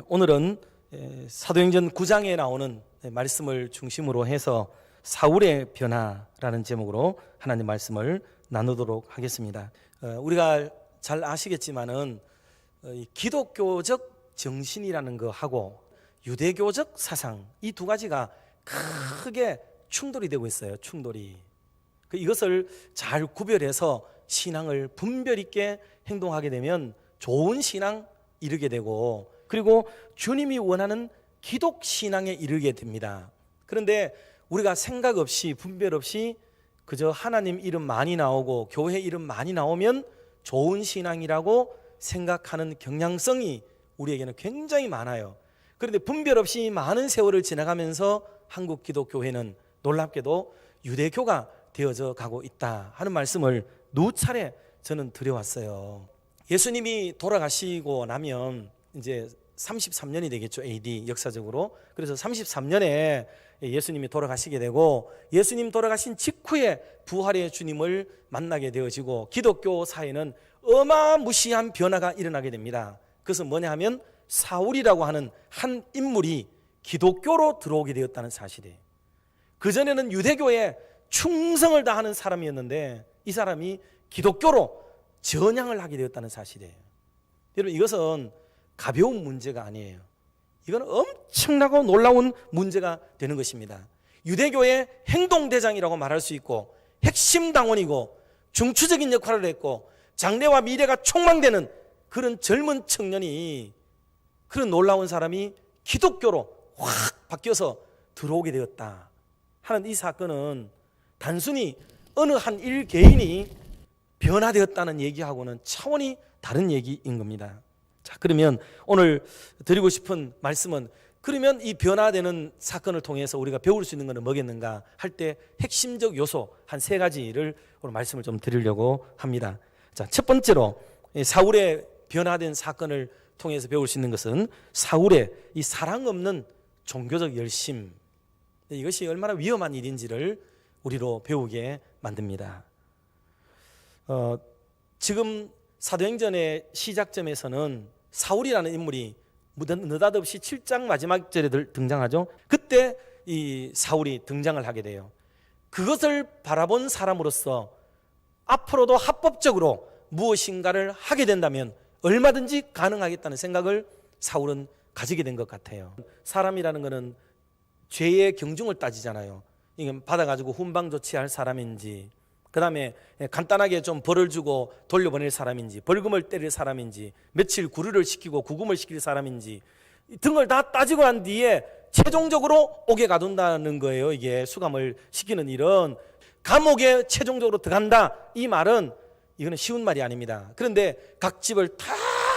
오늘은 사도행전 9장에 나오는 말씀을 중심으로 해서 사울의 변화라는 제목으로 하나님 말씀을 나누도록 하겠습니다. 우리가 잘 아시겠지만은 기독교적 정신이라는 거하고 유대교적 사상, 이 두 가지가 크게 충돌이 되고 있어요. 충돌이. 이것을 잘 구별해서 신앙을 분별 있게 행동하게 되면 좋은 신앙 이르게 되고, 그리고 주님이 원하는 기독 신앙에 이르게 됩니다. 그런데 우리가 생각 없이 분별 없이 그저 하나님 이름 많이 나오고 교회 이름 많이 나오면 좋은 신앙이라고 생각하는 경향성이 우리에게는 굉장히 많아요. 그런데 분별 없이 많은 세월을 지나가면서 한국 기독교회는 놀랍게도 유대교가 되어져 가고 있다 하는 말씀을 누차례 저는 드려왔어요. 예수님이 돌아가시고 나면 이제 33년이 되겠죠. AD 역사적으로. 그래서 33년에 예수님이 돌아가시게 되고, 예수님 돌아가신 직후에 부활의 주님을 만나게 되어지고, 기독교 사회는 어마무시한 변화가 일어나게 됩니다. 그것은 뭐냐 하면 사울이라고 하는 한 인물이 기독교로 들어오게 되었다는 사실이에요. 그전에는 유대교에 충성을 다하는 사람이었는데 이 사람이 기독교로 전향을 하게 되었다는 사실이에요. 여러분, 이것은 가벼운 문제가 아니에요. 이건 엄청나고 놀라운 문제가 되는 것입니다. 유대교의 행동대장이라고 말할 수 있고, 핵심 당원이고 중추적인 역할을 했고, 장래와 미래가 촉망되는 그런 젊은 청년이, 그런 놀라운 사람이 기독교로 확 바뀌어서 들어오게 되었다 하는 이 사건은 단순히 어느 한 일개인이 변화되었다는 얘기하고는 차원이 다른 얘기인 겁니다. 자, 그러면 오늘 드리고 싶은 말씀은, 그러면 이 변화되는 사건을 통해서 우리가 배울 수 있는 것은 뭐겠는가 할 때 핵심적 요소 한 세 가지를 오늘 말씀을 좀 드리려고 합니다. 자, 첫 번째로 사울의 변화된 사건을 통해서 배울 수 있는 것은 사울의 이 사랑 없는 종교적 열심, 이것이 얼마나 위험한 일인지를 우리로 배우게 만듭니다. 지금 사도행전의 시작점에서는 사울이라는 인물이 느닷없이 7장 마지막 절에 등장하죠. 그때 이 사울이 등장을 하게 돼요. 그것을 바라본 사람으로서 앞으로도 합법적으로 무엇인가를 하게 된다면 얼마든지 가능하겠다는 생각을 사울은 가지게 된 것 같아요. 사람이라는 것은 죄의 경중을 따지잖아요. 이게 받아가지고 훈방 조치할 사람인지, 그 다음에 간단하게 좀 벌을 주고 돌려보낼 사람인지, 벌금을 때릴 사람인지, 며칠 구류를 시키고 구금을 시킬 사람인지 등을 다 따지고 난 뒤에 최종적으로 옥에 가둔다는 거예요. 이게 수감을 시키는 일은 감옥에 최종적으로 들어간다, 이 말은 이거는 쉬운 말이 아닙니다. 그런데 각 집을 다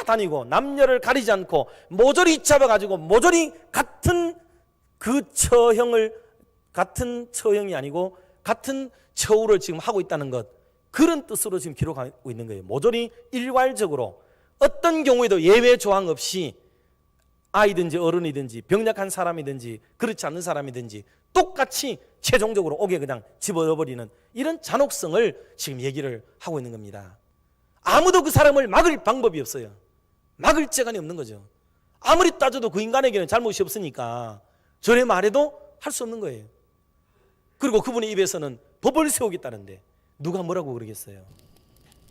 다니고 남녀를 가리지 않고 모조리 잡아가지고 모조리 같은 그 처형을, 같은 처형이 아니고 같은 처우를 지금 하고 있다는 것, 그런 뜻으로 지금 기록하고 있는 거예요. 모조리 일괄적으로 어떤 경우에도 예외 조항 없이 아이든지 어른이든지 병약한 사람이든지 그렇지 않는 사람이든지 똑같이 최종적으로 옥에 그냥 집어넣어버리는 이런 잔혹성을 지금 얘기를 하고 있는 겁니다. 아무도 그 사람을 막을 방법이 없어요. 막을 재간이 없는 거죠. 아무리 따져도 그 인간에게는 잘못이 없으니까 저래 말해도 할 수 없는 거예요. 그리고 그분의 입에서는 법을 세우겠다는데 누가 뭐라고 그러겠어요.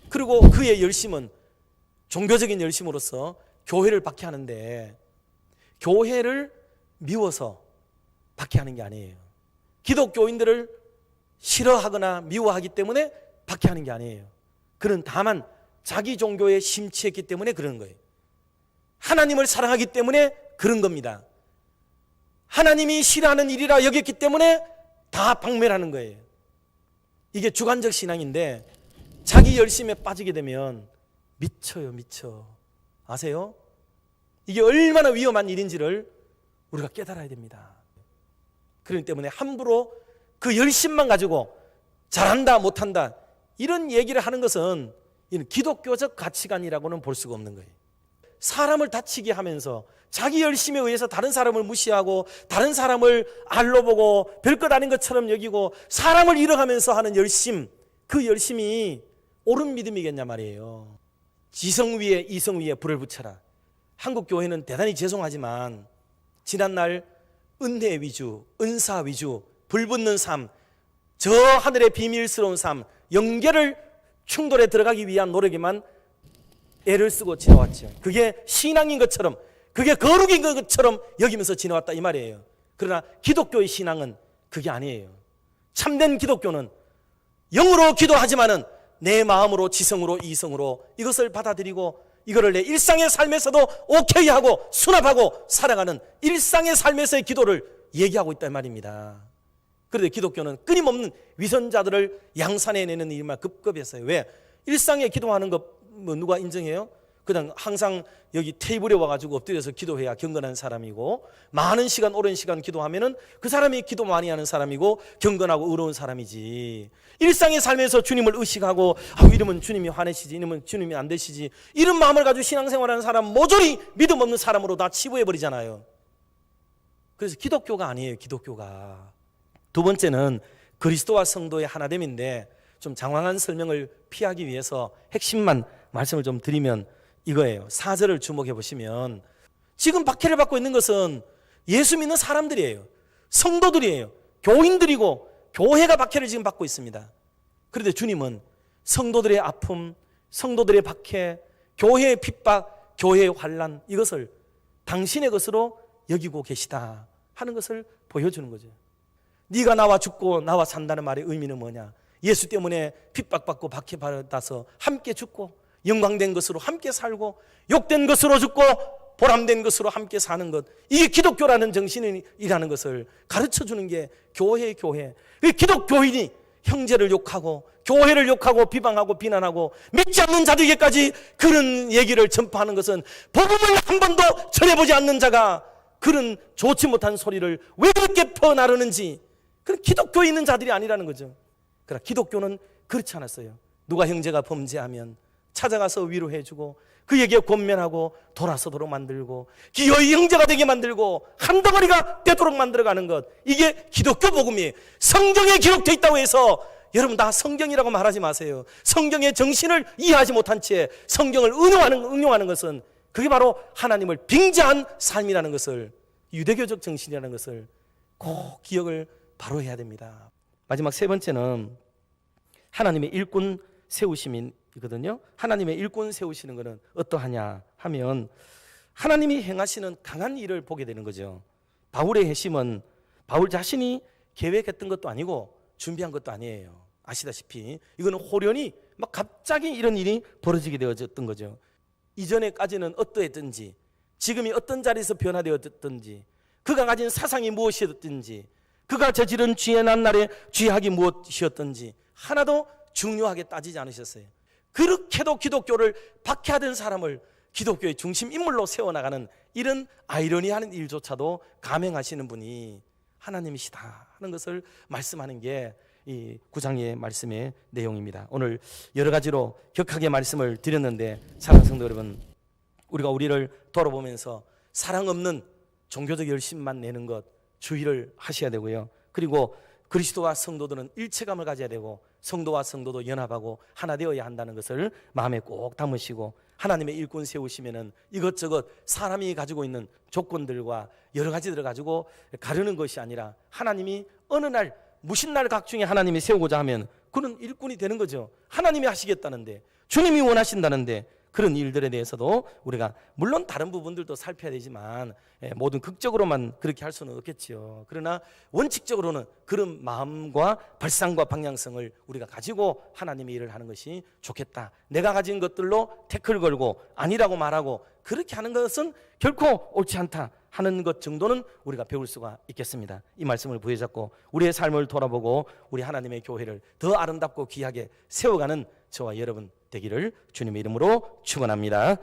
그리고 그의 열심은 종교적인 열심으로서 교회를 박해하는데, 교회를 미워서 박해하는 게 아니에요. 기독교인들을 싫어하거나 미워하기 때문에 박해하는 게 아니에요. 그는 다만 자기 종교에 심취했기 때문에 그러는 거예요. 하나님을 사랑하기 때문에 그런 겁니다. 하나님이 싫어하는 일이라 여겼기 때문에 다 박멸하는 거예요. 이게 주관적 신앙인데 자기 열심에 빠지게 되면 미쳐요, 미쳐. 아세요? 이게 얼마나 위험한 일인지를 우리가 깨달아야 됩니다. 그렇기 때문에 함부로 그 열심만 가지고 잘한다 못한다 이런 얘기를 하는 것은 이는 기독교적 가치관이라고는 볼 수가 없는 거예요. 사람을 다치게 하면서 자기 열심에 의해서 다른 사람을 무시하고 다른 사람을 알로 보고 별것 아닌 것처럼 여기고 사람을 잃어가면서 하는 열심, 그 열심이 옳은 믿음이겠냐 말이에요. 지성 위에 이성 위에 불을 붙여라. 한국 교회는 대단히 죄송하지만 지난날 은혜 위주, 은사 위주, 불붙는 삶, 저 하늘의 비밀스러운 삶, 영계를 충돌에 들어가기 위한 노력에만 애를 쓰고 지나왔죠. 그게 신앙인 것처럼, 그게 거룩인 것처럼 여기면서 지나왔다 이 말이에요. 그러나 기독교의 신앙은 그게 아니에요. 참된 기독교는 영으로 기도하지만은 내 마음으로, 지성으로, 이성으로 이것을 받아들이고 이거를 내 일상의 삶에서도 오케이 하고 수납하고 살아가는 일상의 삶에서의 기도를 얘기하고 있단 말입니다. 그런데 기독교는 끊임없는 위선자들을 양산해 내는 일만 급급했어요. 왜? 일상에 기도하는 것 뭐 누가 인정해요? 그냥 항상 여기 테이블에 와가지고 엎드려서 기도해야 경건한 사람이고, 많은 시간 오랜 시간 기도하면은 그 사람이 기도 많이 하는 사람이고 경건하고 의로운 사람이지. 일상의 삶에서 주님을 의식하고 이러면 주님이 화내시지, 이러면 주님이 안 되시지, 이런 마음을 가지고 신앙생활하는 사람 모조리 믿음 없는 사람으로 다 치부해버리잖아요. 그래서 기독교가 아니에요. 기독교가. 두 번째는 그리스도와 성도의 하나됨인데, 좀 장황한 설명을 피하기 위해서 핵심만 말씀을 좀 드리면 이거예요. 4절을 주목해 보시면 지금 박해를 받고 있는 것은 예수 믿는 사람들이에요. 성도들이에요. 교인들이고 교회가 박해를 지금 받고 있습니다. 그런데 주님은 성도들의 아픔, 성도들의 박해, 교회의 핍박, 교회의 환난, 이것을 당신의 것으로 여기고 계시다 하는 것을 보여주는 거죠. 네가 나와 죽고 나와 산다는 말의 의미는 뭐냐? 예수 때문에 핍박받고 박해받아서 함께 죽고 영광된 것으로 함께 살고 욕된 것으로 죽고 보람된 것으로 함께 사는 것, 이게 기독교라는 정신이라는 것을 가르쳐주는 게 교회의 교회. 기독교인이 형제를 욕하고 교회를 욕하고 비방하고 비난하고 믿지 않는 자들에게까지 그런 얘기를 전파하는 것은 복음을 한 번도 전해보지 않는 자가 그런 좋지 못한 소리를 왜 그렇게 퍼나르는지, 그런 기독교에 있는 자들이 아니라는 거죠. 그러나 기독교는 그렇지 않았어요. 누가 형제가 범죄하면 찾아가서 위로해주고 그에게 권면하고 돌아서도록 만들고 기어이 형제가 되게 만들고 한 덩어리가 되도록 만들어가는 것, 이게 기독교 복음이에요. 성경에 기록되어 있다고 해서 여러분 다 성경이라고 말하지 마세요. 성경의 정신을 이해하지 못한 채 성경을 응용하는 것은 그게 바로 하나님을 빙자한 삶이라는 것을, 유대교적 정신이라는 것을 꼭 기억을 바로 해야 됩니다. 마지막 세 번째는 하나님의 일꾼 세우심이거든요. 하나님의 일꾼 세우시는 것은 어떠하냐 하면 하나님이 행하시는 강한 일을 보게 되는 거죠. 바울의 회심은 바울 자신이 계획했던 것도 아니고 준비한 것도 아니에요. 아시다시피 이거는 호련히 막 갑자기 이런 일이 벌어지게 되어졌던 거죠. 이전에까지는 어떠했든지, 지금이 어떤 자리에서 변화되었든지, 그가 가진 사상이 무엇이었든지, 그가 저지른 죄의 난날의 죄악이 무엇이었든지 하나도 중요하게 따지지 않으셨어요. 그렇게도 기독교를 박해하던 사람을 기독교의 중심 인물로 세워나가는 이런 아이러니한 일조차도 감행하시는 분이 하나님이시다 하는 것을 말씀하는 게 이 9장의 말씀의 내용입니다. 오늘 여러 가지로 격하게 말씀을 드렸는데, 사랑하는 성도 여러분, 우리가 우리를 돌아보면서 사랑 없는 종교적 열심만 내는 것 주의를 하셔야 되고요. 그리고 그리스도와 성도들은 일체감을 가져야 되고 성도와 성도도 연합하고 하나 되어야 한다는 것을 마음에 꼭 담으시고, 하나님의 일꾼 세우시면은 이것저것 사람이 가지고 있는 조건들과 여러 가지들을 가지고 가르는 것이 아니라 하나님이 어느 날 무신날 각중에 하나님이 세우고자 하면 그는 일꾼이 되는 거죠. 하나님이 하시겠다는데, 주님이 원하신다는데, 그런 일들에 대해서도 우리가 물론 다른 부분들도 살펴야 되지만 모든 극적으로만 그렇게 할 수는 없겠지요. 그러나 원칙적으로는 그런 마음과 발상과 방향성을 우리가 가지고 하나님의 일을 하는 것이 좋겠다. 내가 가진 것들로 태클 걸고 아니라고 말하고 그렇게 하는 것은 결코 옳지 않다 하는 것 정도는 우리가 배울 수가 있겠습니다. 이 말씀을 부여잡고 우리의 삶을 돌아보고 우리 하나님의 교회를 더 아름답고 귀하게 세워가는 저와 여러분 되기를 주님의 이름으로 축원합니다.